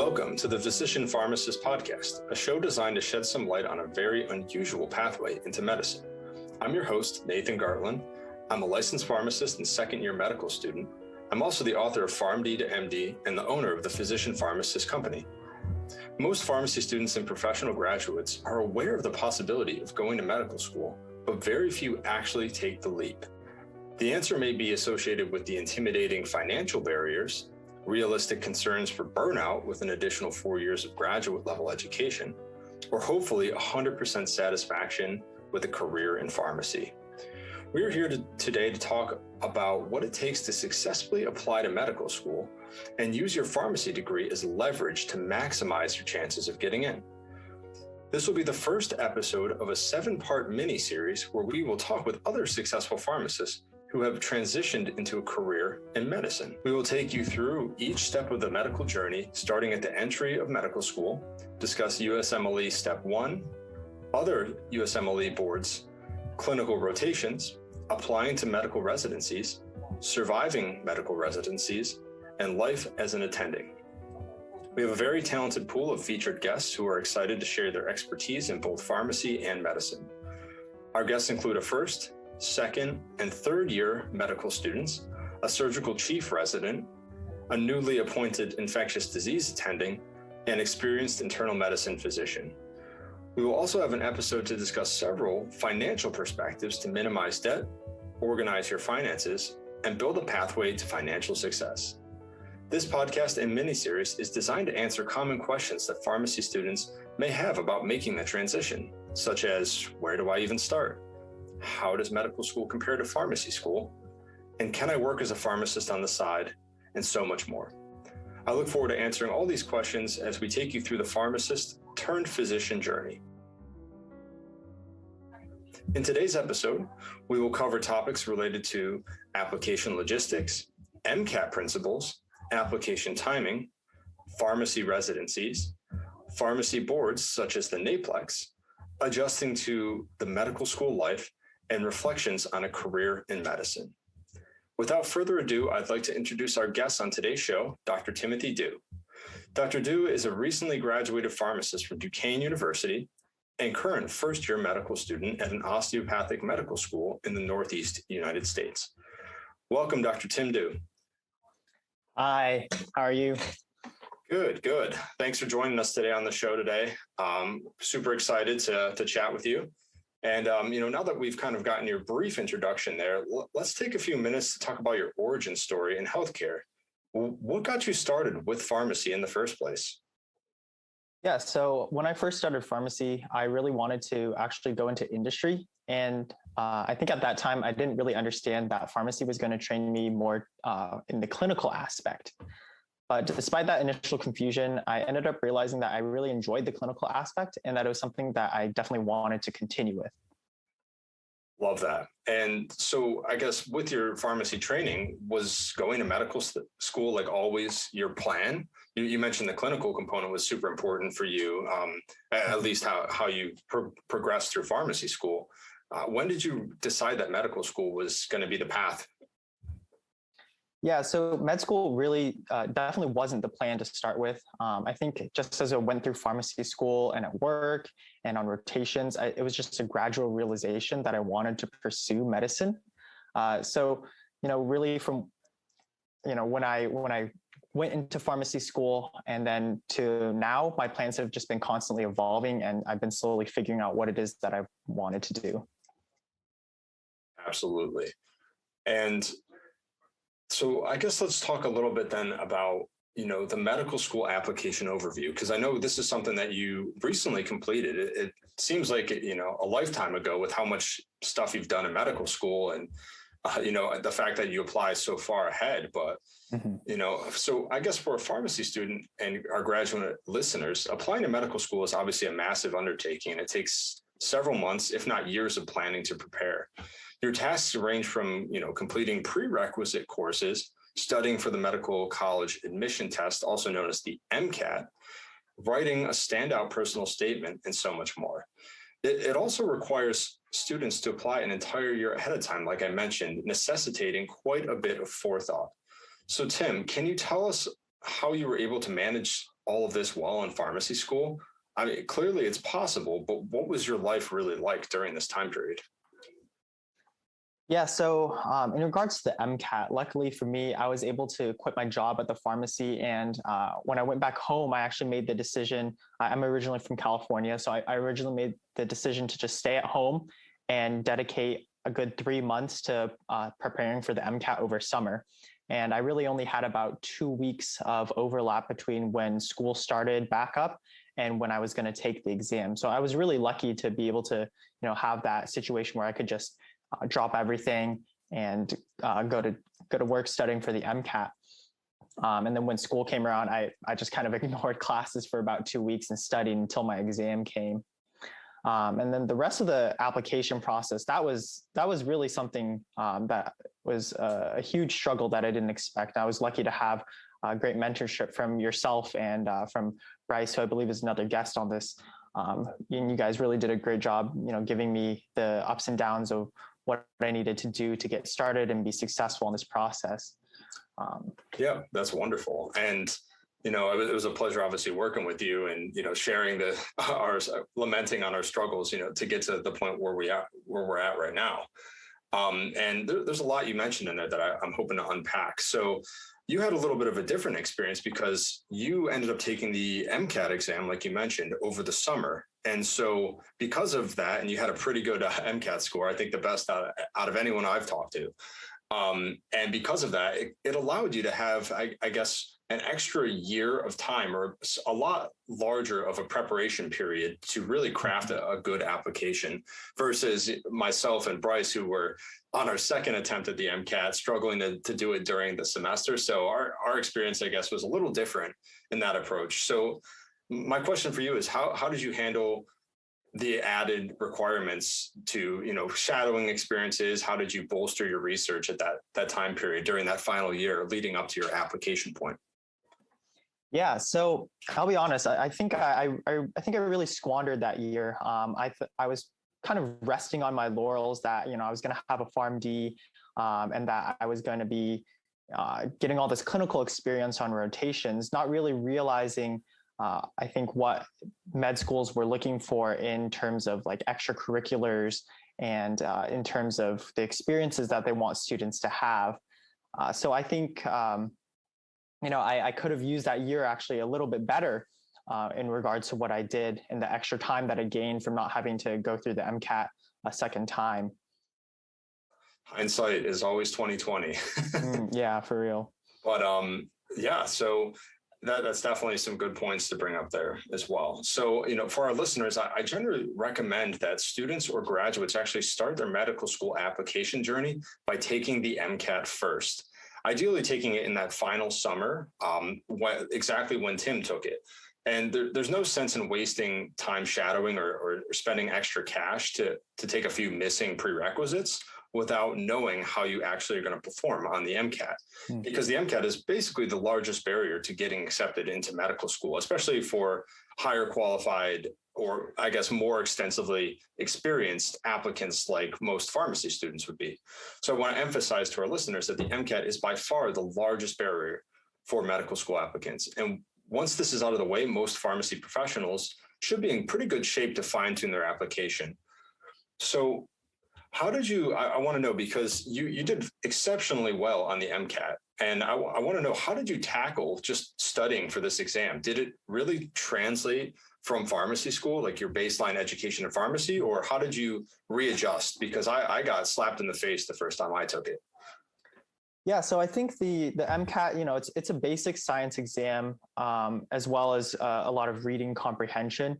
Welcome to the Physician Pharmacist podcast, a show designed to shed some light on a very unusual pathway into medicine. I'm your host, Nathan Gartland. I'm a licensed pharmacist and second-year medical student. I'm also the author of PharmD to MD and the owner of the Physician Pharmacist company. Most pharmacy students and professional graduates are aware of the possibility of going to medical school, but very few actually take the leap. The answer may be associated with the intimidating financial barriers, realistic concerns for burnout with an additional 4 years of graduate level education, or hopefully 100% satisfaction with a career in pharmacy. We are here today to talk about what it takes to successfully apply to medical school and use your pharmacy degree as leverage to maximize your chances of getting in. This will be the first episode of a 7-part mini-series where we will talk with other successful pharmacists who have transitioned into a career in medicine. We will take you through each step of the medical journey, starting at the entry of medical school, discuss USMLE Step 1, other USMLE boards, clinical rotations, applying to medical residencies, surviving medical residencies, and life as an attending. We have a very talented pool of featured guests who are excited to share their expertise in both pharmacy and medicine. Our guests include a first, second, and third year medical students, a surgical chief resident, a newly appointed infectious disease attending, and experienced internal medicine physician. We will also have an episode to discuss several financial perspectives to minimize debt, organize your finances, and build a pathway to financial success. This podcast and mini-series is designed to answer common questions that pharmacy students may have about making the transition, such as, where do I even start? How does medical school compare to pharmacy school? And can I work as a pharmacist on the side? And so much more. I look forward to answering all these questions as we take you through the pharmacist turned physician journey. In today's episode, we will cover topics related to application logistics, MCAT principles, application timing, pharmacy residencies, pharmacy boards such as the NAPLEX, adjusting to the medical school life, and reflections on a career in medicine. Without further ado, I'd like to introduce our guest on today's show, Dr. Timothy Du. Dr. Du is a recently graduated pharmacist from Duquesne University and current first-year medical student at an osteopathic medical school in the Northeast United States. Welcome, Dr. Tim Du. Hi, how are you? Good. Thanks for joining us today on the show today. Super excited to chat with you. And, now that we've kind of gotten your brief introduction there, let's take a few minutes to talk about your origin story in healthcare. What got you started with pharmacy in the first place? Yeah, so when I first started pharmacy, I really wanted to actually go into industry. And I think at that time, I didn't really understand that pharmacy was going to train me more in the clinical aspect. But despite that initial confusion, I ended up realizing that I really enjoyed the clinical aspect and that it was something that I definitely wanted to continue with. Love that. And so I guess with your pharmacy training, was going to medical school like always your plan? You mentioned the clinical component was super important for you, at least how you progressed through pharmacy school. When did you decide that medical school was going to be the path? Yeah, so med school really definitely wasn't the plan to start with. I think just as I went through pharmacy school and at work and on rotations, it was just a gradual realization that I wanted to pursue medicine. Really from, when I went into pharmacy school and then to now, my plans have just been constantly evolving and I've been slowly figuring out what it is that I wanted to do. Absolutely. And so I guess let's talk a little bit then about, the medical school application overview, because I know this is something that you recently completed. It seems like, a lifetime ago with how much stuff you've done in medical school and, the fact that you apply so far ahead. But, so I guess for a pharmacy student and our graduate listeners, applying to medical school is obviously a massive undertaking and it takes several months, if not years of planning to prepare. Your tasks range from, completing prerequisite courses, studying for the medical college admission test, also known as the MCAT, writing a standout personal statement, and so much more. It also requires students to apply an entire year ahead of time, like I mentioned, necessitating quite a bit of forethought. So Tim, can you tell us how you were able to manage all of this while in pharmacy school? I mean, clearly it's possible, but what was your life really like during this time period? Yeah, so in regards to the MCAT, luckily for me, I was able to quit my job at the pharmacy. And when I went back home, I actually made the decision. I'm originally from California, so I originally made the decision to just stay at home and dedicate a good 3 months to preparing for the MCAT over summer. And I really only had about 2 weeks of overlap between when school started back up and when I was going to take the exam. So I was really lucky to be able to, have that situation where I could just drop everything and go to work studying for the MCAT. And then when school came around, I just kind of ignored classes for about 2 weeks and studied until my exam came. And then the rest of the application process, that was really something that was a huge struggle that I didn't expect. I was lucky to have great mentorship from yourself and from Bryce, who I believe is another guest on this. And you guys really did a great job, giving me the ups and downs of what I needed to do to get started and be successful in this process. Yeah, that's wonderful. And it was a pleasure, obviously, working with you and sharing our lamenting on our struggles, to get to the point where we're at right now. And there's a lot you mentioned in there that I'm hoping to unpack. So you had a little bit of a different experience because you ended up taking the MCAT exam, like you mentioned, over the summer. And so because of that, and you had a pretty good MCAT score, I think the best out of anyone I've talked to. And because of that, it allowed you to have, I guess, an extra year of time or a lot larger of a preparation period to really craft a good application versus myself and Bryce, who were on our second attempt at the MCAT, struggling to do it during the semester. So our experience, I guess, was a little different in that approach. So my question for you is how did you handle the added requirements to, shadowing experiences? How did you bolster your research at that time period during that final year leading up to your application point? Yeah, so I'll be honest. I think I think I really squandered that year. I was kind of resting on my laurels that I was going to have a PharmD, and that I was going to be getting all this clinical experience on rotations, not really realizing I think what med schools were looking for in terms of like extracurriculars and in terms of the experiences that they want students to have. So I think I could have used that year actually a little bit better in regards to what I did and the extra time that I gained from not having to go through the MCAT a second time. Hindsight is always 2020. Yeah, for real. But yeah, so that's definitely some good points to bring up there as well. So, for our listeners, I generally recommend that students or graduates actually start their medical school application journey by taking the MCAT first. Ideally taking it in that final summer, exactly when Tim took it. And there's no sense in wasting time shadowing or spending extra cash to take a few missing prerequisites without knowing how you actually are going to perform on the MCAT. Because the MCAT is basically the largest barrier to getting accepted into medical school, especially for higher qualified or I guess more extensively experienced applicants like most pharmacy students would be. So I want to emphasize to our listeners that the MCAT is by far the largest barrier for medical school applicants. And once this is out of the way, most pharmacy professionals should be in pretty good shape to fine-tune their application. So how did you, I want to know, because you did exceptionally well on the MCAT, and I want to know, how did you tackle just studying for this exam? Did it really translate from pharmacy school, like your baseline education in pharmacy, or how did you readjust? Because I got slapped in the face the first time I took it. Yeah, so I think the MCAT, it's a basic science exam, as well as a lot of reading comprehension.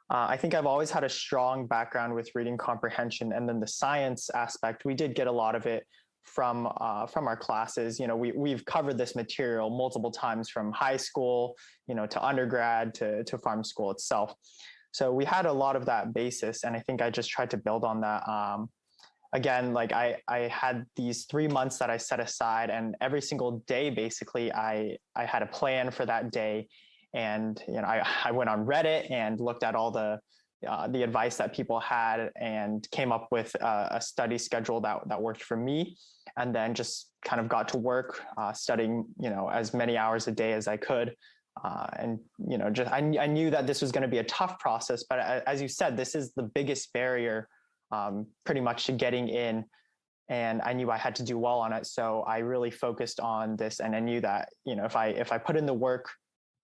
I think I've always had a strong background with reading comprehension, and then the science aspect, we did get a lot of it from our classes. We've covered this material multiple times from high school, to undergrad to pharm school itself. So we had a lot of that basis, and I think I just tried to build on that. Again, like I had these 3 months that I set aside, and every single day, basically, I had a plan for that day. And, I went on Reddit and looked at all the advice that people had and came up with a study schedule that worked for me. And then just kind of got to work studying, as many hours a day as I could. And, just I knew that this was going to be a tough process, but as you said, this is the biggest barrier pretty much to getting in. And I knew I had to do well on it. So I really focused on this, and I knew that, if I put in the work,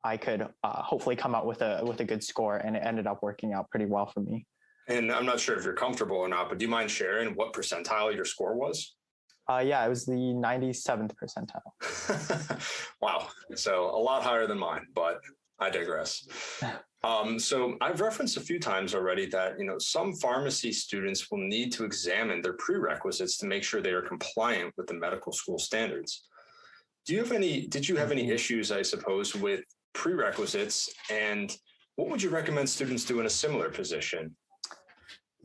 I could hopefully come out with a good score, and it ended up working out pretty well for me. And I'm not sure if you're comfortable or not, but do you mind sharing what percentile your score was? Yeah, it was the 97th percentile. Wow. So a lot higher than mine, but I digress. So I've referenced a few times already that, some pharmacy students will need to examine their prerequisites to make sure they are compliant with the medical school standards. Did you have any issues, I suppose, with prerequisites, and what would you recommend students do in a similar position?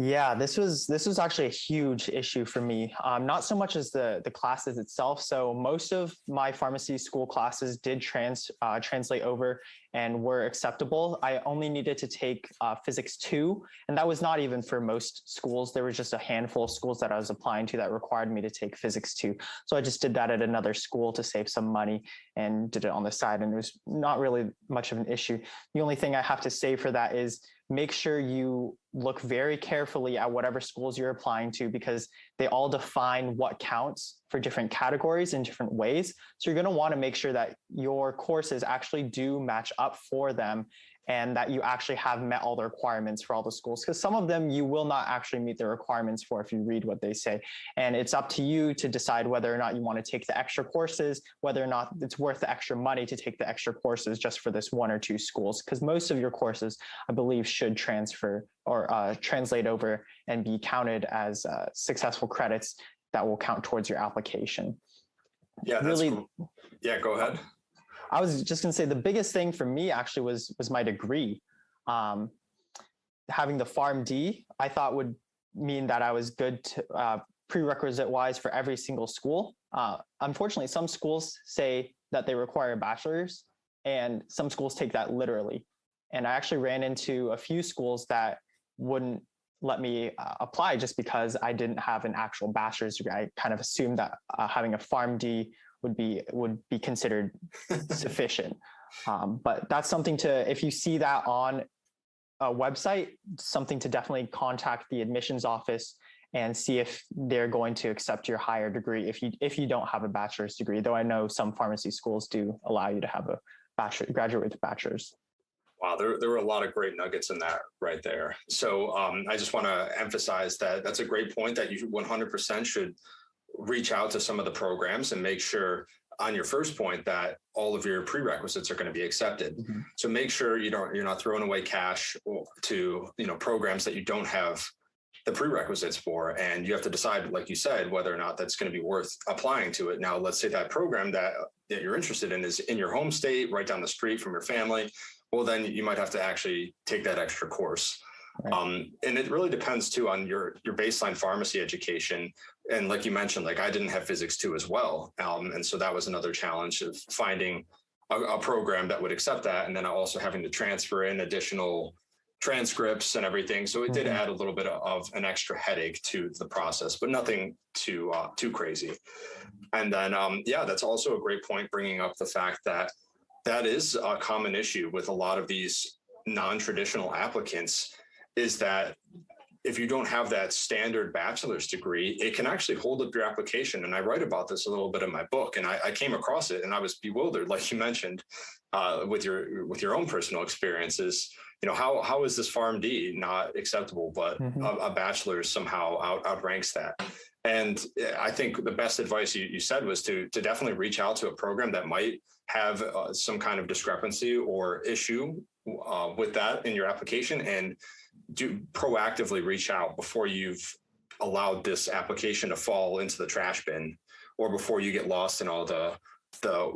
Yeah, this was actually a huge issue for me. Not so much as the classes itself. So most of my pharmacy school classes did translate over and were acceptable. I only needed to take Physics 2, and that was not even for most schools. There was just a handful of schools that I was applying to that required me to take Physics 2. So I just did that at another school to save some money and did it on the side, and it was not really much of an issue. The only thing I have to say for that is make sure you look very carefully at whatever schools you're applying to, because they all define what counts for different categories in different ways. So you're going to want to make sure that your courses actually do match up for them, and that you actually have met all the requirements for all the schools, because some of them you will not actually meet the requirements for if you read what they say. And it's up to you to decide whether or not you want to take the extra courses, whether or not it's worth the extra money to take the extra courses just for this one or two schools, because most of your courses, I believe, should transfer or translate over and be counted as successful credits that will count towards your application. Yeah, that's really cool. Yeah, go ahead. I was just going to say the biggest thing for me actually was my degree. Having the PharmD, I thought would mean that I was good to, prerequisite wise for every single school. Unfortunately, some schools say that they require a bachelor's, and some schools take that literally. And I actually ran into a few schools that wouldn't let me apply just because I didn't have an actual bachelor's degree. I kind of assumed that having a PharmD would be considered sufficient. But that's something to, if you see that on a website, something to definitely contact the admissions office and see if they're going to accept your higher degree if you don't have a bachelor's degree, though I know some pharmacy schools do allow you to have a graduate with a bachelor's. Wow, there were a lot of great nuggets in that right there. So I just want to emphasize that that's a great point, that you 100% should reach out to some of the programs and make sure on your first point that all of your prerequisites are going to be accepted. Mm-hmm. So make sure you're not throwing away cash to programs that you don't have the prerequisites for, and you have to decide, like you said, whether or not that's going to be worth applying to it. Now, let's say that program that you're interested in is in your home state, right down the street from your family. Well, then you might have to actually take that extra course. Right. And it really depends too on your baseline pharmacy education. And like you mentioned, like I didn't have Physics 2 as well. And so that was another challenge of finding a program that would accept that. And then also having to transfer in additional transcripts and everything. So it did add a little bit of an extra headache to the process, but nothing too crazy. And then, that's also a great point, bringing up the fact that is a common issue with a lot of these non-traditional applicants, is that if you don't have that standard bachelor's degree, it can actually hold up your application. And I write about this a little bit in my book, and I came across it and I was bewildered, like you mentioned, with your own personal experiences. How is this PharmD not acceptable, but a bachelor's somehow outranks that? And I think the best advice you said was to definitely reach out to a program that might have some kind of discrepancy or issue with that in your application, and do proactively reach out before you've allowed this application to fall into the trash bin, or before you get lost in all the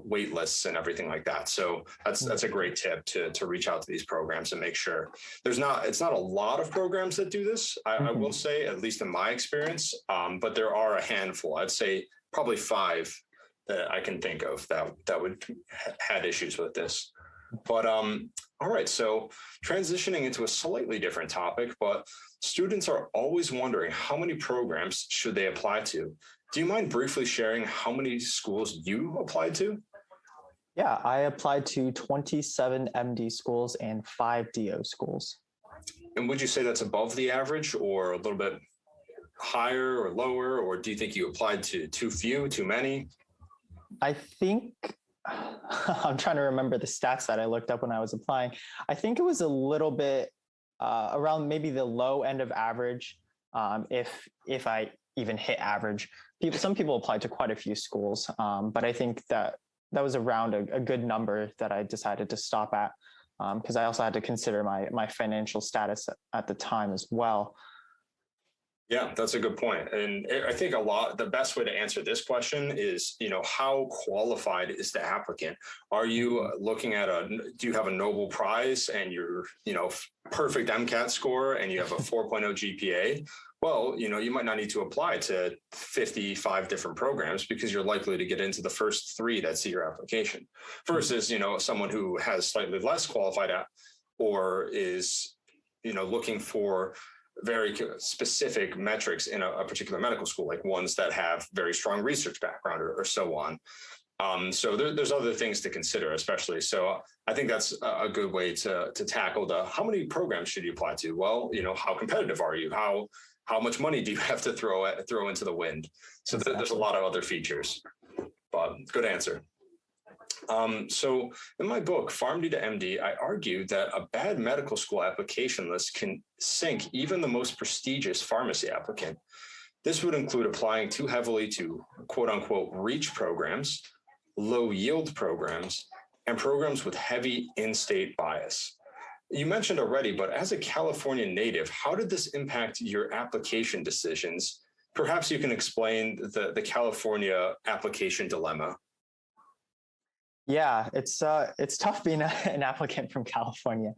wait lists and everything like that. So that's a great tip to reach out to these programs and make sure it's not a lot of programs that do this. I will say, at least in my experience, but there are a handful. I'd say probably 5 that I can think of that would had issues with this. But all right, so transitioning into a slightly different topic, but students are always wondering how many programs should they apply to. Do you mind briefly sharing how many schools you applied to? Yeah, I applied to 27 MD schools and 5 DO schools. And would you say that's above the average or a little bit higher or lower, or do you think you applied to too few, too many? I think I'm trying to remember the stats that I looked up when I was applying. I think it was a little bit around maybe the low end of average, if I even hit average. Some people applied to quite a few schools, but I think that was around a good number that I decided to stop at, because I also had to consider my financial status at the time as well. Yeah, that's a good point. And I think the best way to answer this question is, how qualified is the applicant? Are you looking at do you have a Nobel Prize and you're, perfect MCAT score and you have a 4.0 GPA? Well, you might not need to apply to 55 different programs because you're likely to get into the first three that see your application versus, someone who has slightly less qualified or is, looking for very specific metrics in a particular medical school, like ones that have very strong research background or so on. So there's other things to consider, especially. So I think that's a good way to tackle how many programs should you apply to? Well, how competitive are you? How much money do you have to throw into the wind? So exactly. There's a lot of other features, but good answer. So in my book, PharmD to MD, I argue that a bad medical school application list can sink even the most prestigious pharmacy applicant. This would include applying too heavily to quote unquote reach programs, low yield programs, and programs with heavy in-state bias. You mentioned already, but as a California native, how did this impact your application decisions? Perhaps you can explain the California application dilemma. Yeah, it's tough being an applicant from California.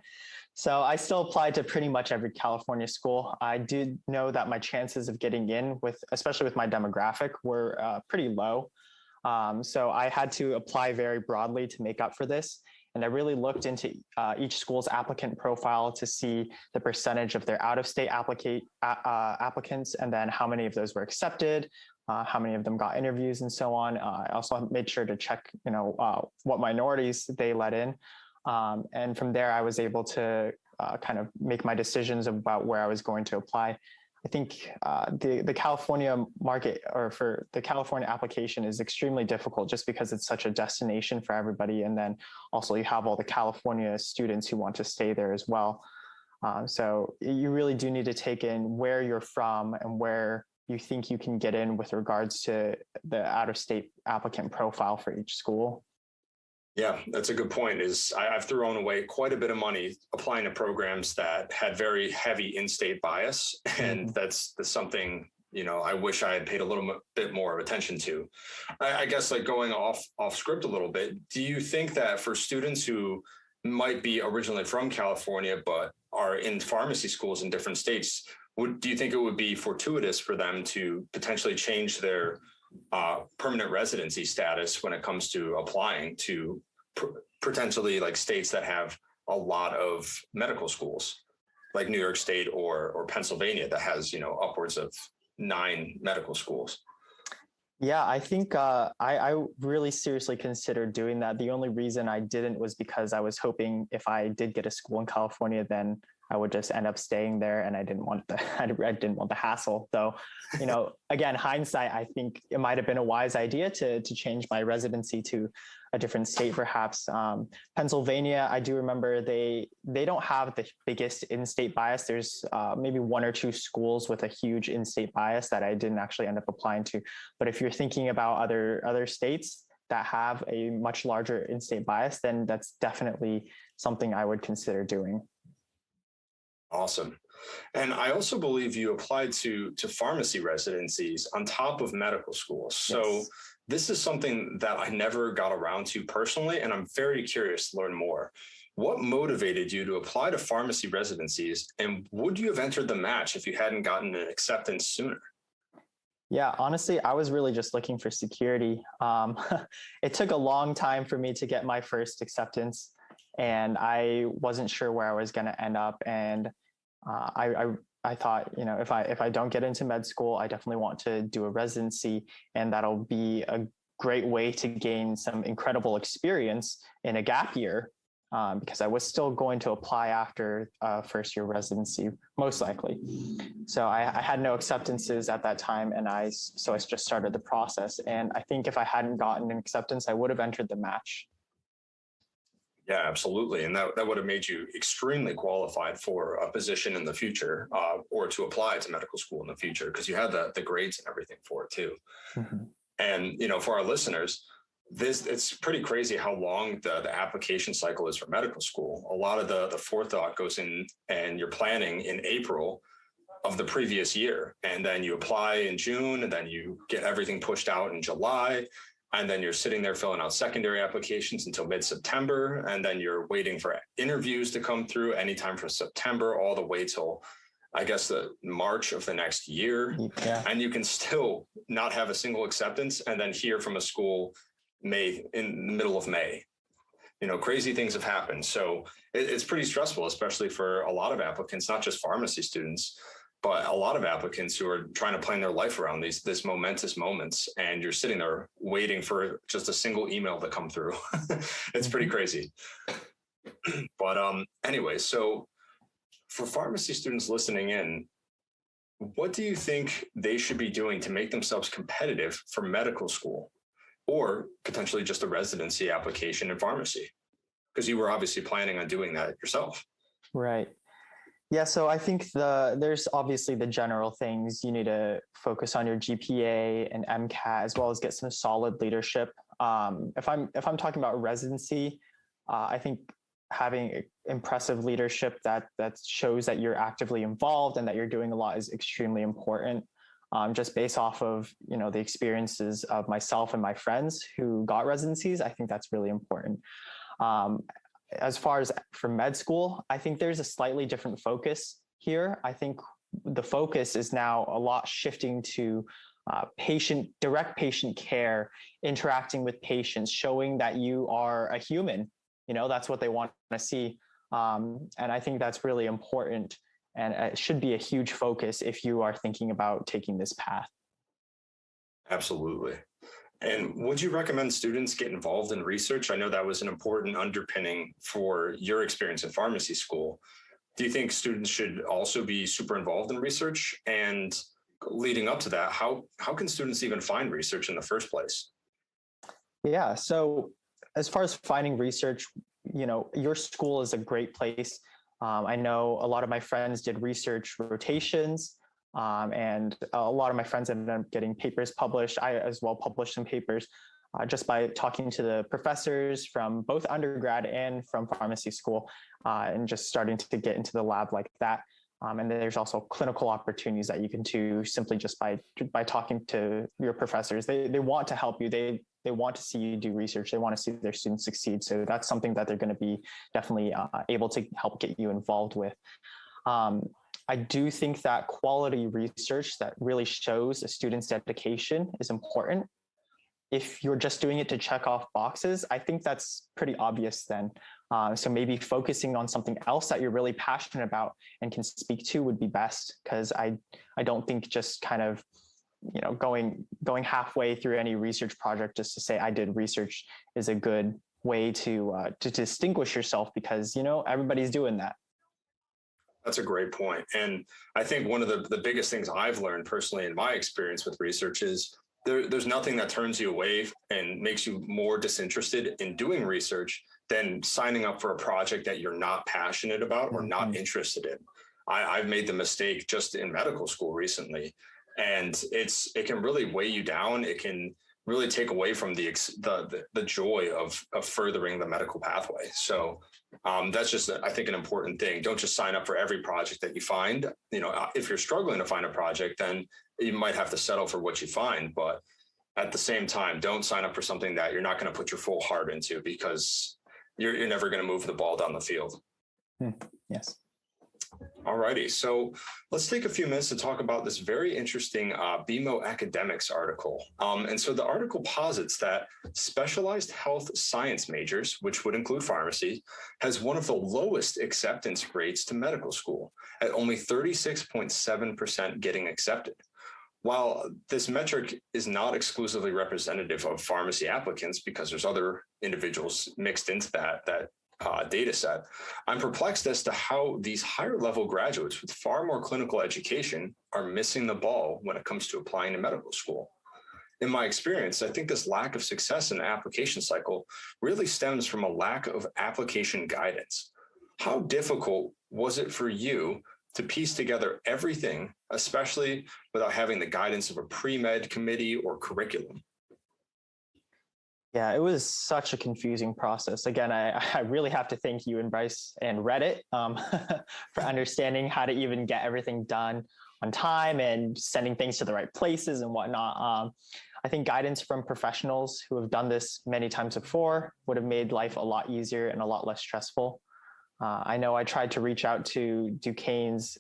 So I still applied to pretty much every California school. I did know that my chances of getting in, especially with my demographic, were pretty low. So I had to apply very broadly to make up for this. And I really looked into each school's applicant profile to see the percentage of their out-of-state applicants, and then how many of those were accepted, how many of them got interviews, and so on. I also made sure to check, what minorities they let in. And from there, I was able to kind of make my decisions about where I was going to apply. I think the California market, or for the California application, is extremely difficult just because it's such a destination for everybody. And then also you have all the California students who want to stay there as well. So you really do need to take in where you're from and where you think you can get in with regards to the out-of-state applicant profile for each school. Yeah, that's a good point. I've thrown away quite a bit of money applying to programs that had very heavy in-state bias, and that's something I wish I had paid a little bit more of attention to. I guess, like, going off script a little bit, do you think that for students who might be originally from California but are in pharmacy schools in different states, do you think it would be fortuitous for them to potentially change their permanent residency status when it comes to applying to potentially like states that have a lot of medical schools, like New York State or Pennsylvania that has, upwards of 9 medical schools? Yeah, I think I really seriously considered doing that. The only reason I didn't was because I was hoping if I did get a school in California, then I would just end up staying there, and I didn't want the hassle. Though, again, hindsight, I think it might have been a wise idea to change my residency to a different state, perhaps. Pennsylvania, I do remember they don't have the biggest in-state bias. There's maybe 1 or 2 schools with a huge in-state bias that I didn't actually end up applying to. But if you're thinking about other states that have a much larger in-state bias, then that's definitely something I would consider doing. Awesome. And I also believe you applied to pharmacy residencies on top of medical schools. So yes. This is something that I never got around to personally, and I'm very curious to learn more. What motivated you to apply to pharmacy residencies, and would you have entered the match if you hadn't gotten an acceptance sooner? Yeah, honestly, I was really just looking for security. It took a long time for me to get my first acceptance, and I wasn't sure where I was going to end up. And I thought, if I don't get into med school, I definitely want to do a residency, and that'll be a great way to gain some incredible experience in a gap year, because I was still going to apply after first year residency, most likely. So I had no acceptances at that time, and I just started the process. And I think if I hadn't gotten an acceptance, I would have entered the match. Yeah, absolutely. And that would have made you extremely qualified for a position in the future, or to apply to medical school in the future, because you had the grades and everything for it too. Mm-hmm. And, for our listeners, it's pretty crazy how long the application cycle is for medical school. A lot of the forethought goes in, and you're planning in April of the previous year. And then you apply in June, and then you get everything pushed out in July. And then you're sitting there filling out secondary applications until mid-September. And then you're waiting for interviews to come through anytime from September all the way till, I guess, the March of the next year. Yeah. And you can still not have a single acceptance and then hear from a school in the middle of May. Crazy things have happened. So it's pretty stressful, especially for a lot of applicants, not just pharmacy students, but a lot of applicants who are trying to plan their life around these momentous moments, and you're sitting there waiting for just a single email to come through. It's pretty crazy. But anyway, so for pharmacy students listening in, what do you think they should be doing to make themselves competitive for medical school, or potentially just a residency application in pharmacy? Because you were obviously planning on doing that yourself. Right. Yeah, so I think there's obviously the general things. You need to focus on your GPA and MCAT, as well as get some solid leadership. If I'm talking about residency, I think having impressive leadership that shows that you're actively involved and that you're doing a lot is extremely important. Just based off of the experiences of myself and my friends who got residencies, I think that's really important. As far as for med school, I think there's a slightly different focus here. I think the focus is now a lot shifting to direct patient care, interacting with patients, showing that you are a human. That's what they want to see. And I think that's really important, and it should be a huge focus if you are thinking about taking this path. Absolutely. And would you recommend students get involved in research? I know that was an important underpinning for your experience in pharmacy school. Do you think students should also be super involved in research? And leading up to that, how can students even find research in the first place? Yeah, so as far as finding research, your school is a great place. I know a lot of my friends did research rotations. And a lot of my friends ended up getting papers published. I as well published some papers just by talking to the professors from both undergrad and from pharmacy school, and just starting to get into the lab like that. And then there's also clinical opportunities that you can do simply just by talking to your professors. They want to help you. They want to see you do research. They want to see their students succeed. So that's something that they're going to be definitely able to help get you involved with. I do think that quality research that really shows a student's dedication is important. If you're just doing it to check off boxes, I think that's pretty obvious then. So maybe focusing on something else that you're really passionate about and can speak to would be best, because I don't think just kind of going halfway through any research project just to say I did research is a good way to distinguish yourself, because everybody's doing that. That's a great point. And I think one of the biggest things I've learned personally in my experience with research is there's nothing that turns you away and makes you more disinterested in doing research than signing up for a project that you're not passionate about or not interested in. I've made the mistake just in medical school recently, and it can really weigh you down. It can really take away from the joy of furthering the medical pathway. So that's just, I think, an important thing. Don't just sign up for every project that you find. If you're struggling to find a project, then you might have to settle for what you find. But at the same time, don't sign up for something that you're not going to put your full heart into, because you're never going to move the ball down the field. Yes. All righty. So let's take a few minutes to talk about this very interesting BMO Academics article. And so the article posits that specialized health science majors, which would include pharmacy, has one of the lowest acceptance rates to medical school at only 36.7% getting accepted. While this metric is not exclusively representative of pharmacy applicants because there's other individuals mixed into that data set, I'm perplexed as to how these higher level graduates with far more clinical education are missing the ball when it comes to applying to medical school. In my experience, I think this lack of success in the application cycle really stems from a lack of application guidance. How difficult was it for you to piece together everything, especially without having the guidance of a pre-med committee or curriculum? Yeah, it was such a confusing process. Again, I really have to thank you and Bryce and Reddit for understanding how to even get everything done on time and sending things to the right places and whatnot. I think guidance from professionals who have done this many times before would have made life a lot easier and a lot less stressful. I know I tried to reach out to Duquesne's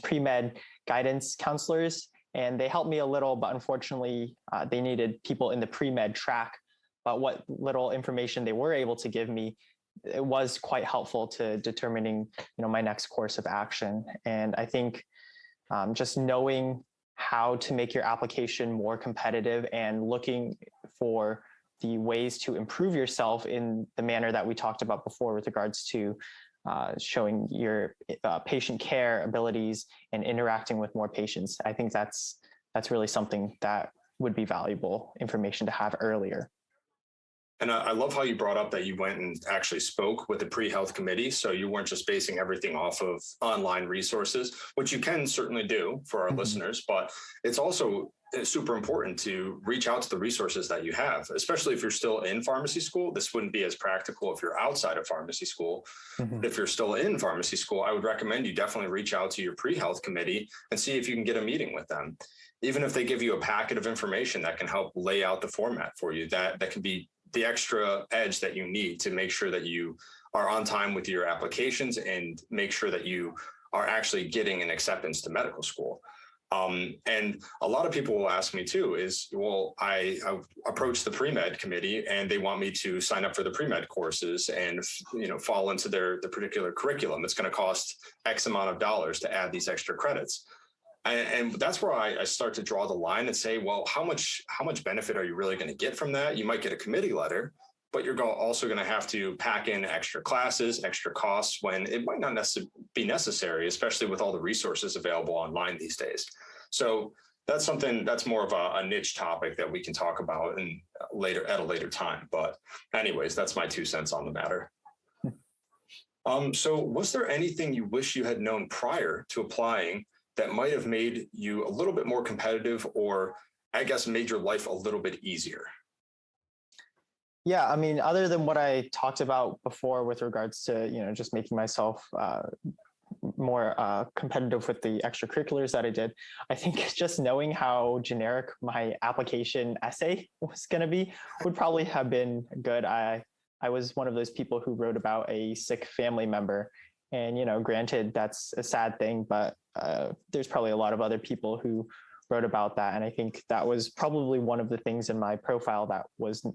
pre-med guidance counselors, and they helped me a little, but unfortunately, they needed people in the pre-med track. But what little information they were able to give me, it was quite helpful to determining, my next course of action. And I think just knowing how to make your application more competitive and looking for the ways to improve yourself in the manner that we talked about before with regards to showing your patient care abilities and interacting with more patients. I think that's really something that would be valuable information to have earlier. And I love how you brought up that you went and actually spoke with the pre-health committee. So you weren't just basing everything off of online resources, which you can certainly do for our listeners, but it's also super important to reach out to the resources that you have, especially if you're still in pharmacy school. This wouldn't be as practical if you're outside of pharmacy school. If you're still in pharmacy school, I would recommend you definitely reach out to your pre-health committee and see if you can get a meeting with them. Even if they give you a packet of information that can help lay out the format for you, that can be the extra edge that you need to make sure that you are on time with your applications and make sure that you are actually getting an acceptance to medical school. And a lot of people will ask me too is, well, I approached the pre-med committee and they want me to sign up for the pre-med courses and, fall into the particular curriculum. It's going to cost X amount of dollars to add these extra credits. And that's where I start to draw the line and say, well, how much benefit are you really going to get from that? You might get a committee letter, but you're also going to have to pack in extra classes, extra costs when it might not be necessary, especially with all the resources available online these days. So that's something that's more of a niche topic that we can talk about at a later time. But anyways, that's my 2 cents on the matter. So was there anything you wish you had known prior to applying that might have made you a little bit more competitive, or I guess made your life a little bit easier? Yeah, I mean, other than what I talked about before with regards to, just making myself more competitive with the extracurriculars that I did, I think just knowing how generic my application essay was going to be would probably have been good. I was one of those people who wrote about a sick family member. And, granted, that's a sad thing, but there's probably a lot of other people who wrote about that. And I think that was probably one of the things in my profile that was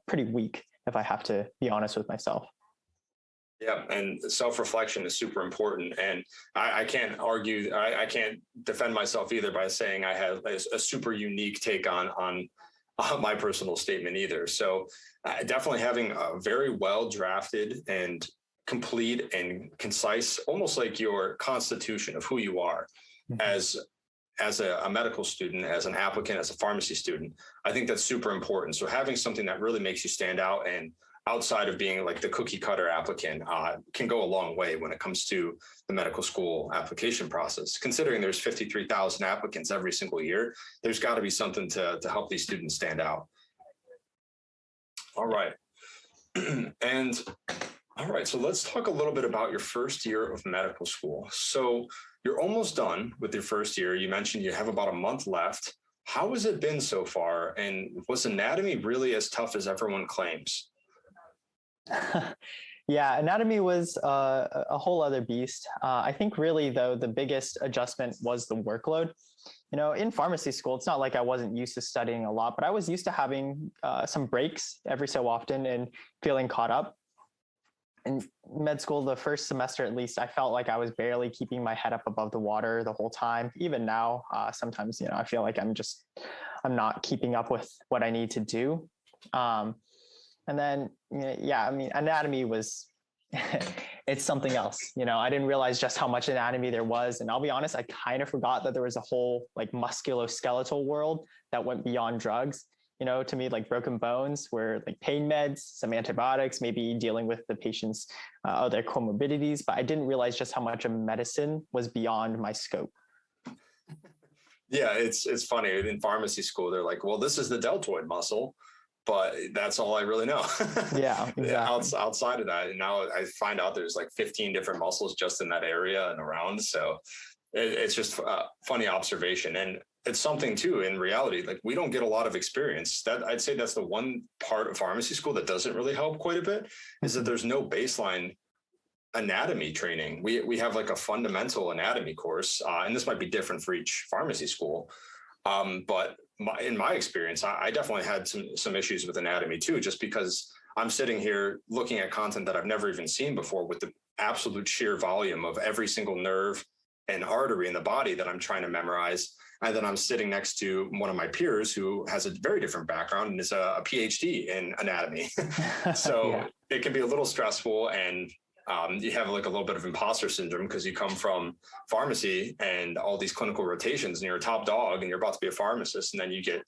pretty weak, if I have to be honest with myself. Yeah, and self-reflection is super important. And I can't argue, I can't defend myself either by saying I have a super unique take on my personal statement either. So definitely having a very well drafted and complete and concise, almost like your constitution of who you are as a medical student, as an applicant, as a pharmacy student. I think that's super important. So having something that really makes you stand out and outside of being like the cookie cutter applicant can go a long way when it comes to the medical school application process. Considering there's 53,000 applicants every single year, there's got to be something to help these students stand out. All right. All right, so let's talk a little bit about your first year of medical school. So you're almost done with your first year. You mentioned you have about a month left. How has it been so far? And was anatomy really as tough as everyone claims? Yeah, anatomy was a whole other beast. I think really, though, the biggest adjustment was the workload. In pharmacy school, it's not like I wasn't used to studying a lot, but I was used to having some breaks every so often and feeling caught up. in med school, the first semester, at least, I felt like I was barely keeping my head up above the water the whole time. Even now, sometimes, I feel like I'm not keeping up with what I need to do. And then, yeah, I mean, anatomy was, it's something else. I didn't realize just how much anatomy there was. And I'll be honest, I kind of forgot that there was a whole like musculoskeletal world that went beyond drugs. To me, like broken bones were like pain meds, some antibiotics, maybe dealing with the patient's other comorbidities. But I didn't realize just how much of medicine was beyond my scope. Yeah, it's funny. In pharmacy school, they're like, well, this is the deltoid muscle, but that's all I really know. Yeah, exactly. Outside of that, and now I find out there's like 15 different muscles just in that area and around. So it's just a funny observation. And it's something too, in reality, like we don't get a lot of experience. That I'd say that's the one part of pharmacy school that doesn't really help quite a bit, is that there's no baseline anatomy training. We have like a fundamental anatomy course, and this might be different for each pharmacy school. But in my experience, I definitely had some issues with anatomy too, just because I'm sitting here looking at content that I've never even seen before, with the absolute sheer volume of every single nerve and artery in the body that I'm trying to memorize. And then I'm sitting next to one of my peers who has a very different background and is a PhD in anatomy. So yeah, it can be a little stressful, and you have like a little bit of imposter syndrome because you come from pharmacy and all these clinical rotations and you're a top dog and you're about to be a pharmacist, and then you get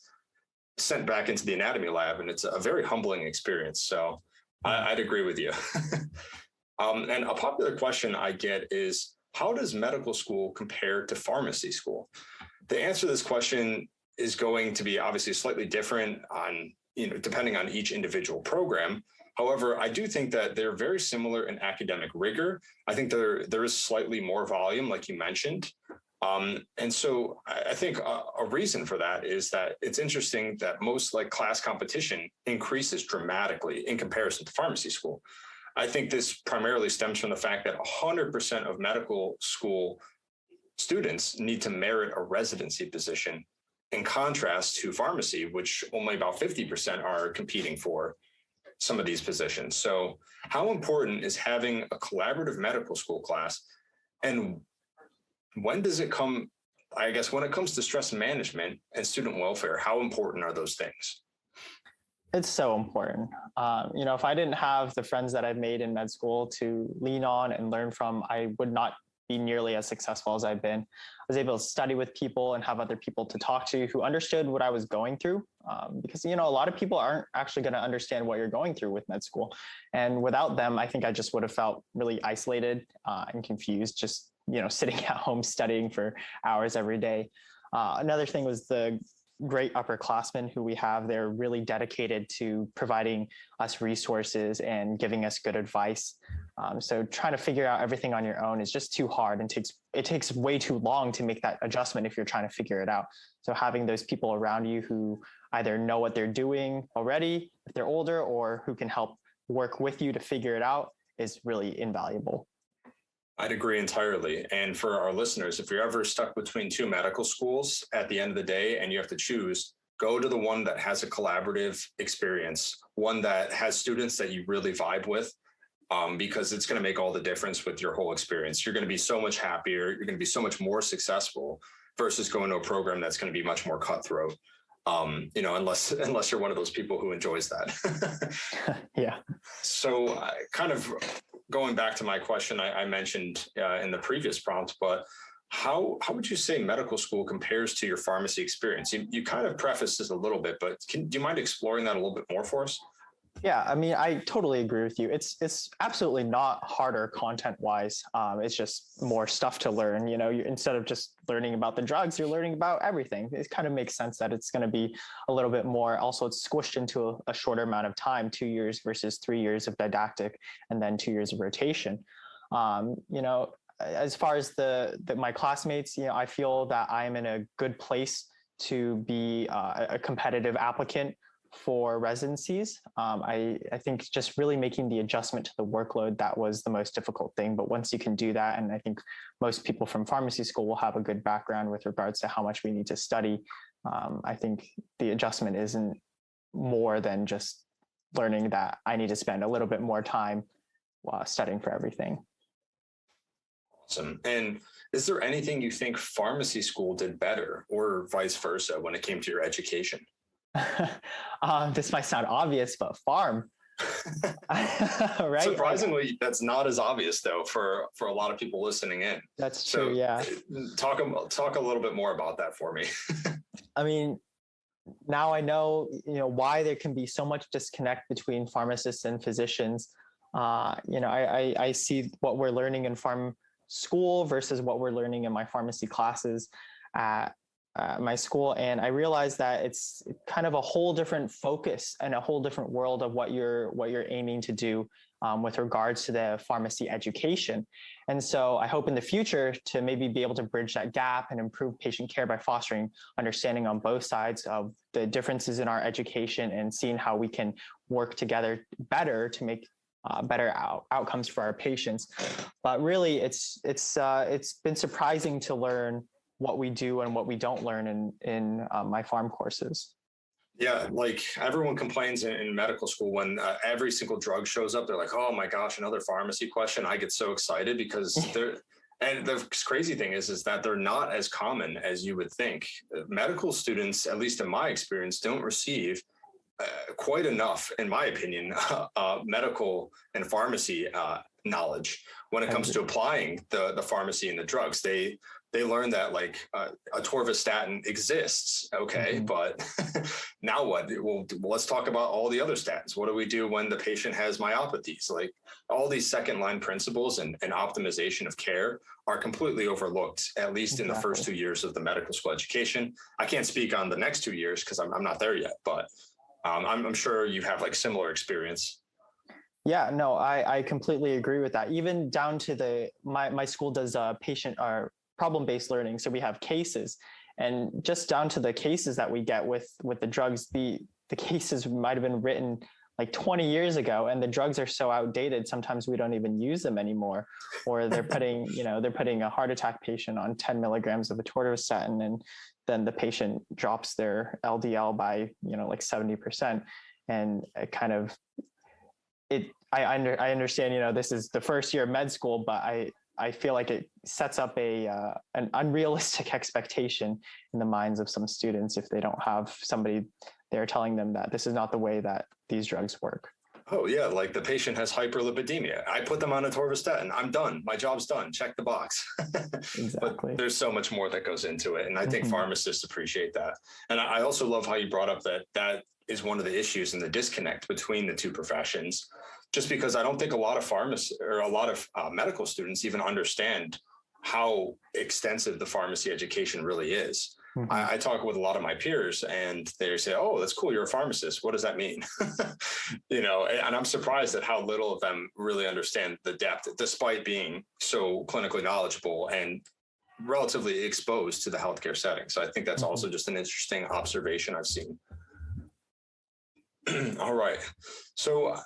sent back into the anatomy lab, and it's a very humbling experience. So I'd agree with you. And a popular question I get is, how does medical school compare to pharmacy school? The answer to this question is going to be obviously slightly different on, depending on each individual program. However, I do think that they're very similar in academic rigor. I think there is slightly more volume, like you mentioned. And so I think a reason for that is that it's interesting that most like class competition increases dramatically in comparison to pharmacy school. I think this primarily stems from the fact that 100% of medical school students need to merit a residency position, in contrast to pharmacy, which only about 50% are competing for some of these positions. So how important is having a collaborative medical school class? And when does it come, I guess, when it comes to stress management and student welfare, how important are those things? It's so important. If I didn't have the friends that I've made in med school to lean on and learn from, I would not be nearly as successful as I've been. I was able to study with people and have other people to talk to who understood what I was going through. Because, a lot of people aren't actually going to understand what you're going through with med school. And without them, I think I just would have felt really isolated and confused, just, sitting at home studying for hours every day. Another thing was the great upperclassmen who we have. They're really dedicated to providing us resources and giving us good advice. So trying to figure out everything on your own is just too hard, and it takes way too long to make that adjustment if you're trying to figure it out. So having those people around you who either know what they're doing already, if they're older, or who can help work with you to figure it out is really invaluable. I'd agree entirely. And for our listeners, if you're ever stuck between two medical schools at the end of the day and you have to choose, go to the one that has a collaborative experience, one that has students that you really vibe with, because it's going to make all the difference with your whole experience. You're going to be so much happier. You're going to be so much more successful versus going to a program that's going to be much more cutthroat. Unless you're one of those people who enjoys that. Yeah. So kind of going back to my question I mentioned in the previous prompt, but how would you say medical school compares to your pharmacy experience? You kind of prefaced this a little bit, but do you mind exploring that a little bit more for us? Yeah, I mean, I totally agree with you. It's absolutely not harder content-wise. It's just more stuff to learn. Instead of just learning about the drugs, you're learning about everything. It kind of makes sense that it's going to be a little bit more. Also, it's squished into a shorter amount of time, 2 years versus 3 years of didactic, and then 2 years of rotation. As far as my classmates, I feel that I'm in a good place to be a competitive applicant for residencies. I think just really making the adjustment to the workload, that was the most difficult thing. But once you can do that, and I think most people from pharmacy school will have a good background with regards to how much we need to study, I think the adjustment isn't more than just learning that I need to spend a little bit more time studying for everything. Awesome. And is there anything you think pharmacy school did better or vice versa when it came to your education? This might sound obvious, but pharm. Right? Surprisingly, that's not as obvious though for a lot of people listening in. That's true. Yeah. Talk a little bit more about that for me. I mean, now I know, why there can be so much disconnect between pharmacists and physicians. I see what we're learning in pharm school versus what we're learning in my pharmacy classes at my school. And I realized that it's kind of a whole different focus and a whole different world of what you're aiming to do with regards to the pharmacy education. And so I hope in the future to maybe be able to bridge that gap and improve patient care by fostering understanding on both sides of the differences in our education and seeing how we can work together better to make better outcomes for our patients. But really, it's been surprising to learn what we do and what we don't learn in my pharm courses. Yeah, like everyone complains in medical school when every single drug shows up. They're like, "Oh my gosh, another pharmacy question!" I get so excited because they're. And the crazy thing is that they're not as common as you would think. Medical students, at least in my experience, don't receive quite enough, in my opinion, medical and pharmacy knowledge when it comes to applying the pharmacy and the drugs. They learn that like atorvastatin exists, okay, but now what? Well, let's talk about all the other statins. What do we do when the patient has myopathies? Like all these second line principles and optimization of care are completely overlooked, at least in the first 2 years of the medical school education. I can't speak on the next 2 years because I'm not there yet, but I'm sure you have like similar experience. Yeah, no, I completely agree with that. Even down to my school does patient or problem-based learning. So we have cases, and just down to the cases that we get with the drugs, the cases might have been written like 20 years ago, and the drugs are so outdated. Sometimes we don't even use them anymore, or they're putting a heart attack patient on 10 milligrams of atorvastatin, and then the patient drops their LDL by, like 70%. And it kind of, I understand, this is the first year of med school, but I feel like it sets up an unrealistic expectation in the minds of some students if they don't have somebody there telling them that this is not the way that these drugs work. Oh yeah, like the patient has hyperlipidemia. I put them on atorvastatin. I'm done. My job's done. Check the box. Exactly. But there's so much more that goes into it, and I think pharmacists appreciate that. And I also love how you brought up that is one of the issues in the disconnect between the two professions. Just because I don't think a lot of pharmacists or a lot of medical students even understand how extensive the pharmacy education really is. I talk with a lot of my peers and they say, "Oh, that's cool. You're a pharmacist. What does that mean?" And I'm surprised at how little of them really understand the depth, despite being so clinically knowledgeable and relatively exposed to the healthcare setting. So I think that's also just an interesting observation I've seen. All right. So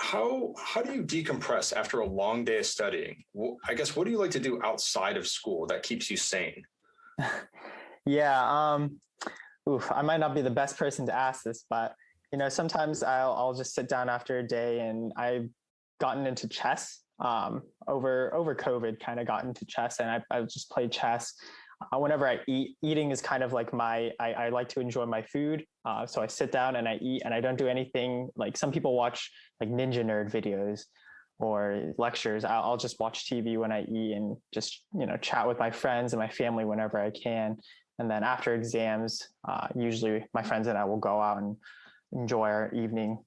how do you decompress after a long day of studying? I guess, what do you like to do outside of school that keeps you sane? Yeah. I might not be the best person to ask this, but sometimes I'll just sit down after a day, and I've gotten into chess. Over COVID, kind of got into chess, and I just play chess. Whenever I eat, eating is kind of like I like to enjoy my food. So I sit down and I eat, and I don't do anything. Like some people watch like ninja nerd videos or lectures. I'll just watch TV when I eat and just, chat with my friends and my family whenever I can. And then after exams, usually my friends and I will go out and enjoy our evening.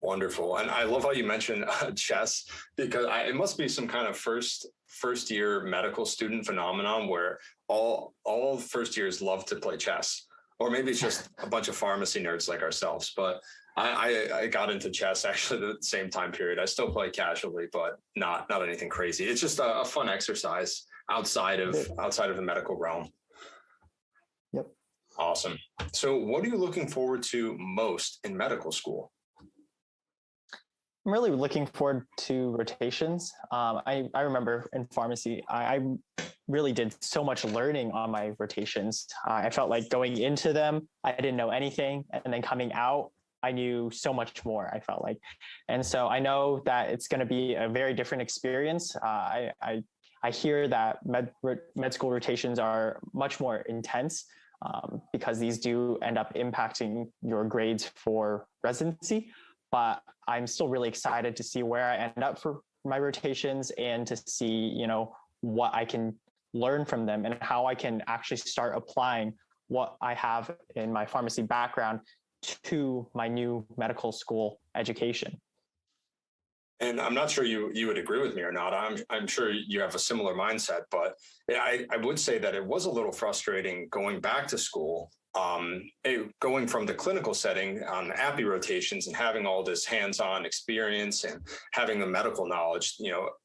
Wonderful. And I love how you mentioned chess, because it must be some kind of first year medical student phenomenon where all first years love to play chess, or maybe it's just a bunch of pharmacy nerds like ourselves. But I got into chess actually at the same time period. I still play casually, but not anything crazy. It's just a fun exercise outside of the medical realm. Yep. Awesome. So what are you looking forward to most in medical school? I'm really looking forward to rotations. I remember in pharmacy, I really did so much learning on my rotations. I felt like going into them, I didn't know anything. And then coming out, I knew so much more, I felt like. And so I know that it's going to be a very different experience. I hear that med school rotations are much more intense because these do end up impacting your grades for residency. But I'm still really excited to see where I end up for my rotations and to see, what I can learn from them and how I can actually start applying what I have in my pharmacy background to my new medical school education. And I'm not sure you would agree with me or not. I'm sure you have a similar mindset, but I would say that it was a little frustrating going back to school, going from the clinical setting on API rotations and having all this hands-on experience and having the medical knowledge,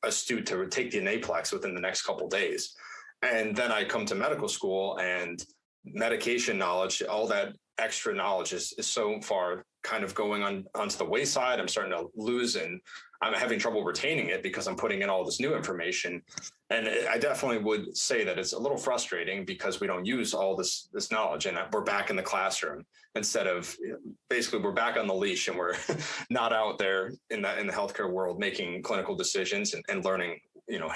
astute to take the NAPLEX within the next couple of days. And then I come to medical school and medication knowledge, all that extra knowledge is so far kind of going onto the wayside. I'm starting to lose and I'm having trouble retaining it because I'm putting in all this new information. And I definitely would say that it's a little frustrating because we don't use all this knowledge and we're back in the classroom instead of basically we're back on the leash and we're not out there in the healthcare world making clinical decisions and learning,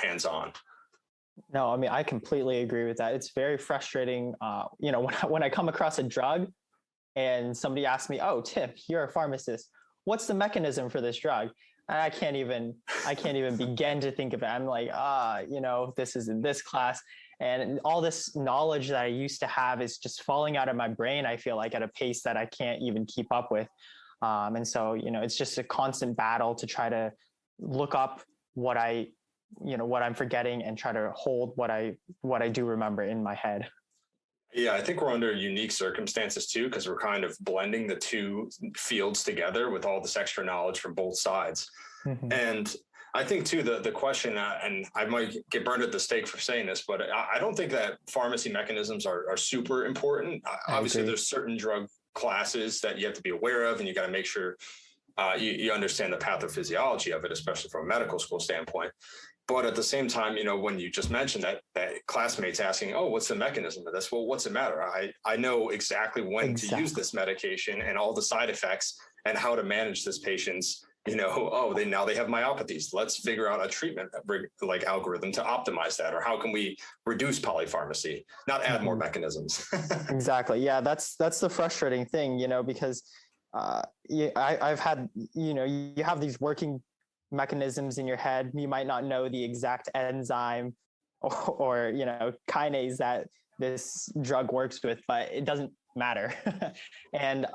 hands-on. No, I mean, I completely agree with that. It's very frustrating. When I come across a drug and somebody asks me, "Oh, Tim, you're a pharmacist. What's the mechanism for this drug?" And I can't even begin to think of it. I'm like, this is in this class. And all this knowledge that I used to have is just falling out of my brain, I feel like, at a pace that I can't even keep up with. And so, it's just a constant battle to try to look up what I'm forgetting and try to hold what I do remember in my head. Yeah, I think we're under unique circumstances too, because we're kind of blending the two fields together with all this extra knowledge from both sides. Mm-hmm. And I think too, the question, and I might get burned at the stake for saying this, but I don't think that pharmacy mechanisms are super important. Obviously, there's certain drug classes that you have to be aware of, and you got to make sure you understand the pathophysiology of it, especially from a medical school standpoint. But at the same time, when you just mentioned that classmates asking, "Oh, what's the mechanism of this?" Well, what's the matter? I know exactly when to use this medication and all the side effects and how to manage this patient's, now they have myopathies. Let's figure out a treatment like algorithm to optimize that. Or how can we reduce polypharmacy, not add more mechanisms? Exactly. Yeah, that's the frustrating thing, because I've had, you have these working mechanisms in your head. You might not know the exact enzyme or kinase that this drug works with, but it doesn't matter. And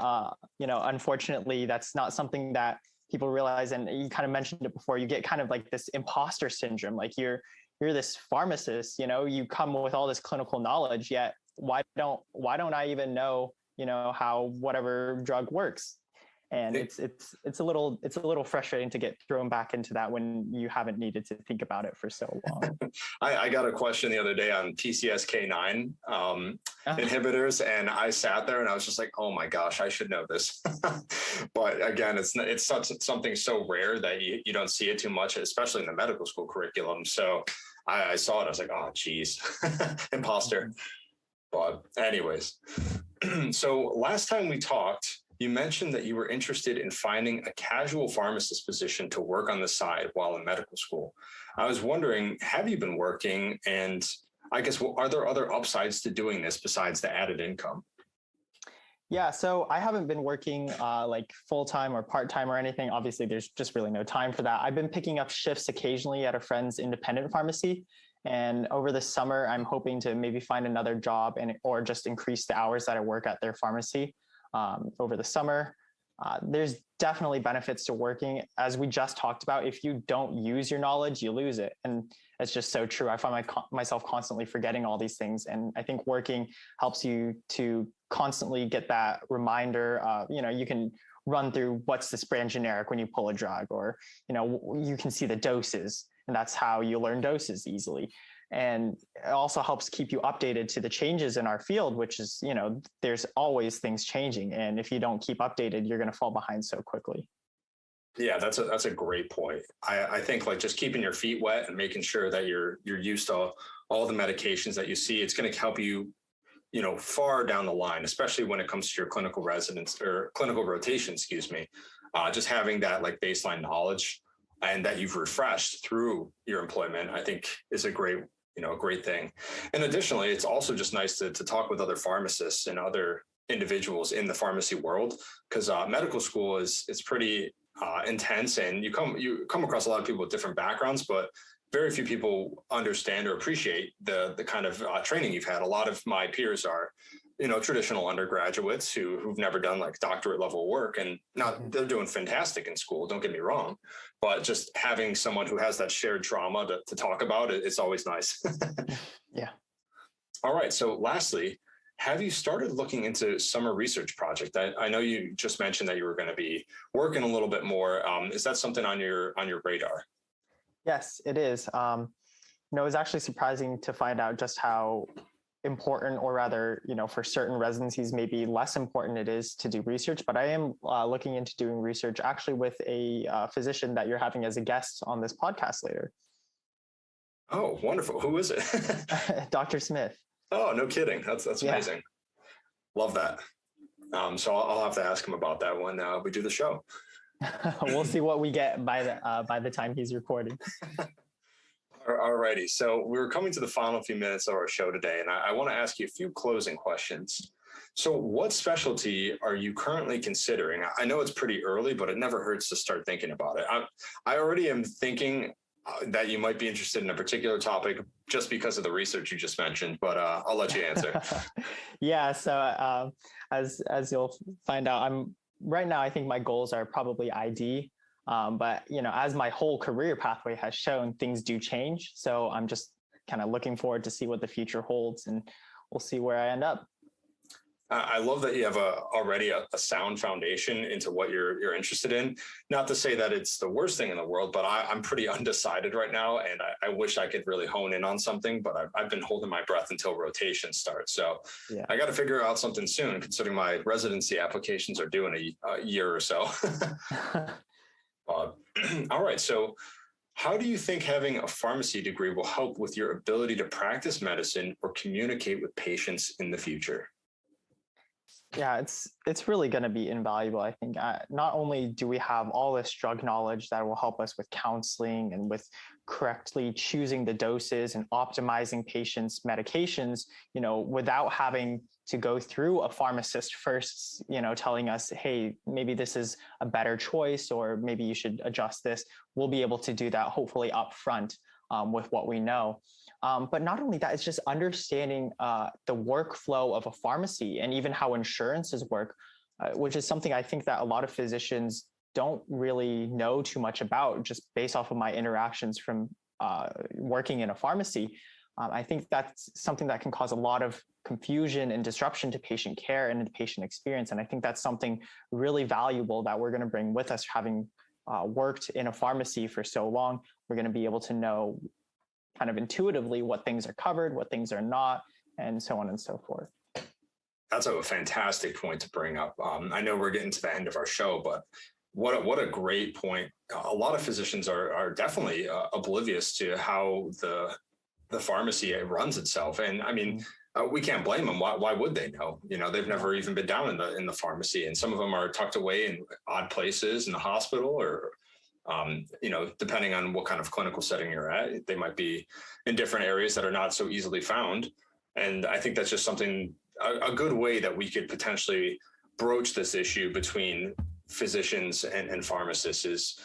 unfortunately, that's not something that people realize. And you kind of mentioned it before. You get kind of like this imposter syndrome. Like you're this pharmacist. You come with all this clinical knowledge, yet why don't I even know how whatever drug works? And it's a little frustrating to get thrown back into that when you haven't needed to think about it for so long. I got a question the other day on PCSK9 inhibitors, and I sat there and I was just like, "Oh my gosh, I should know this." But again, it's something so rare that you don't see it too much, especially in the medical school curriculum. So I saw it, I was like, "Oh, geez, imposter." But anyways, so last time we talked, you mentioned that you were interested in finding a casual pharmacist position to work on the side while in medical school. I was wondering, have you been working? And I guess, are there other upsides to doing this besides the added income? Yeah, so I haven't been working like full-time or part-time or anything. Obviously, there's just really no time for that. I've been picking up shifts occasionally at a friend's independent pharmacy. And over the summer, I'm hoping to maybe find another job or just increase the hours that I work at their pharmacy. Over the summer. There's definitely benefits to working. As we just talked about, if you don't use your knowledge, you lose it. And it's just so true. I find myself constantly forgetting all these things. And I think working helps you to constantly get that reminder. You can run through what's this brand generic when you pull a drug, or, you can see the doses, and that's how you learn doses easily. And it also helps keep you updated to the changes in our field, which is, there's always things changing. And if you don't keep updated, you're going to fall behind so quickly. Yeah, that's a great point. I think like just keeping your feet wet and making sure that you're used to all the medications that you see, it's going to help you far down the line, especially when it comes to your clinical residence or clinical rotation, excuse me, just having that like baseline knowledge and that you've refreshed through your employment, I think is a great thing. And additionally, it's also just nice to talk with other pharmacists and other individuals in the pharmacy world, because medical school it's pretty intense, and you come across a lot of people with different backgrounds, but very few people understand or appreciate the kind of training you've had. A lot of my peers are, traditional undergraduates who've never done like doctorate level work, and they're doing fantastic in school. Don't get me wrong, but just having someone who has that shared trauma to talk about it's always nice. Yeah. All right. So lastly, have you started looking into summer research project? I know you just mentioned that you were going to be working a little bit more. Is that something on your radar? Yes, it is. It was actually surprising to find out just how important, or rather, for certain residencies, maybe less important it is to do research. But I am looking into doing research actually with a physician that you're having as a guest on this podcast later. Oh, wonderful. Who is it? Dr. Smith. Oh, no kidding. That's amazing. Love that. So I'll have to ask him about that when we do the show. We'll see what we get by the time he's recording. All righty. So we're coming to the final few minutes of our show today, and I want to ask you a few closing questions. So what specialty are you currently considering? I know it's pretty early, but it never hurts to start thinking about it. I already am thinking that you might be interested in a particular topic just because of the research you just mentioned, but I'll let you answer. Yeah. So as you'll find out, right now, I think my goals are probably ID. But, as my whole career pathway has shown, things do change. So I'm just kind of looking forward to see what the future holds, and we'll see where I end up. I love that you have already a sound foundation into what you're interested in. Not to say that it's the worst thing in the world, but I'm pretty undecided right now, and I wish I could really hone in on something, but I've been holding my breath until rotation starts. So yeah. I got to figure out something soon, considering my residency applications are due in a year or so. All right. So how do you think having a pharmacy degree will help with your ability to practice medicine or communicate with patients in the future? Yeah, it's really going to be invaluable, I think. Not only do we have all this drug knowledge that will help us with counseling and with correctly choosing the doses and optimizing patients' medications, without having to go through a pharmacist first, telling us, hey, maybe this is a better choice, or maybe you should adjust this. We'll be able to do that hopefully upfront with what we know. But not only that, it's just understanding the workflow of a pharmacy and even how insurances work, which is something I think that a lot of physicians don't really know too much about, just based off of my interactions from working in a pharmacy. I think that's something that can cause a lot of confusion and disruption to patient care and the patient experience. And I think that's something really valuable that we're going to bring with us, having worked in a pharmacy for so long. We're going to be able to know kind of intuitively what things are covered, what things are not, and so on and so forth. That's a fantastic point to bring up. I know we're getting to the end of our show, but what a great point. A lot of physicians are definitely oblivious to how the pharmacy runs itself. And I mean, we can't blame them. Why would they know? They've never even been down in the pharmacy, and some of them are tucked away in odd places in the hospital, or depending on what kind of clinical setting you're at, they might be in different areas that are not so easily found. And I think that's just something, a good way that we could potentially broach this issue between physicians and pharmacists, is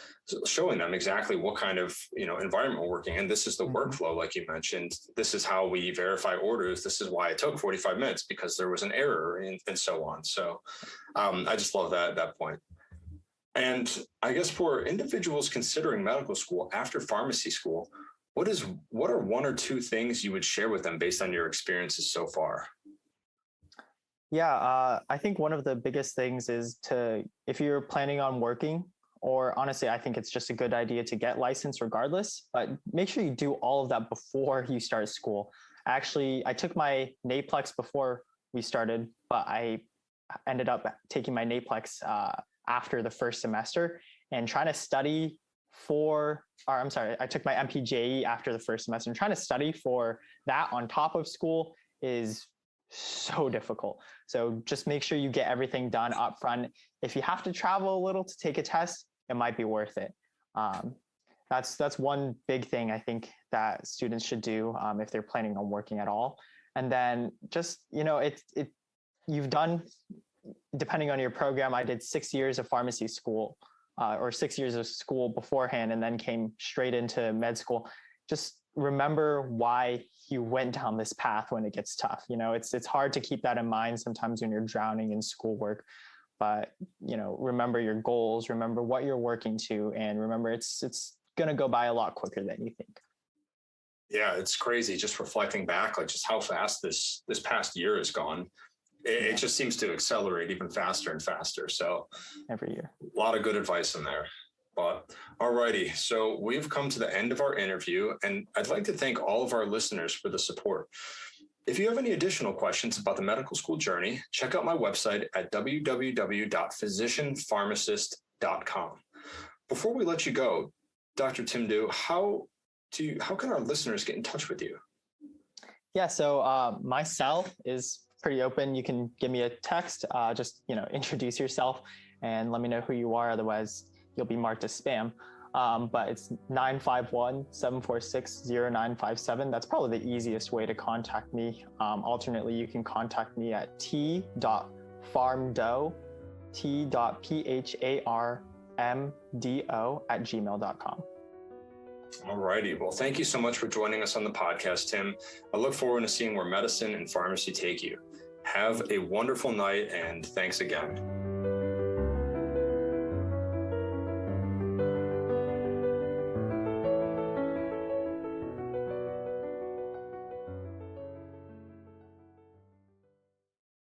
showing them exactly what kind of environment we're working in. This is the workflow, like you mentioned. This is how we verify orders. This is why it took 45 minutes, because there was an error, and so on. So I just love that point. And I guess for individuals considering medical school after pharmacy school, what are one or two things you would share with them based on your experiences so far? Yeah, I think one of the biggest things is if you're planning on working, or honestly, I think it's just a good idea to get licensed regardless, but make sure you do all of that before you start school. Actually, I took my NAPLEX before we started, but I ended up taking my NAPLEX after the first semester and trying to study I took my MPJE after the first semester, and trying to study for that on top of school is so difficult. So just make sure you get everything done up front. If you have to travel a little to take a test, it might be worth it. That's one big thing I think that students should do if they're planning on working at all. And then just, you've done, depending on your program, I did 6 years of pharmacy school or 6 years of school beforehand, and then came straight into med school. Just remember why you went down this path when it gets tough. It's hard to keep that in mind sometimes when you're drowning in schoolwork, but remember your goals, remember what you're working to, and remember it's going to go by a lot quicker than you think. Yeah, it's crazy just reflecting back, like just how fast this past year has gone. It just seems to accelerate even faster and faster. So every year, a lot of good advice in there. But alrighty, so we've come to the end of our interview, and I'd like to thank all of our listeners for the support. If you have any additional questions about the medical school journey, check out my website at www.physicianpharmacist.com. Before we let you go, Dr. Tim Du, how can our listeners get in touch with you? Yeah, so my cell is pretty open. You can give me a text, just introduce yourself and let me know who you are. Otherwise, you'll be marked as spam. But it's 951-746-0957. That's probably the easiest way to contact me. Alternately, you can contact me at t.pharmdo@gmail.com. All righty. Well, thank you so much for joining us on the podcast, Tim. I look forward to seeing where medicine and pharmacy take you. Have a wonderful night, and thanks again.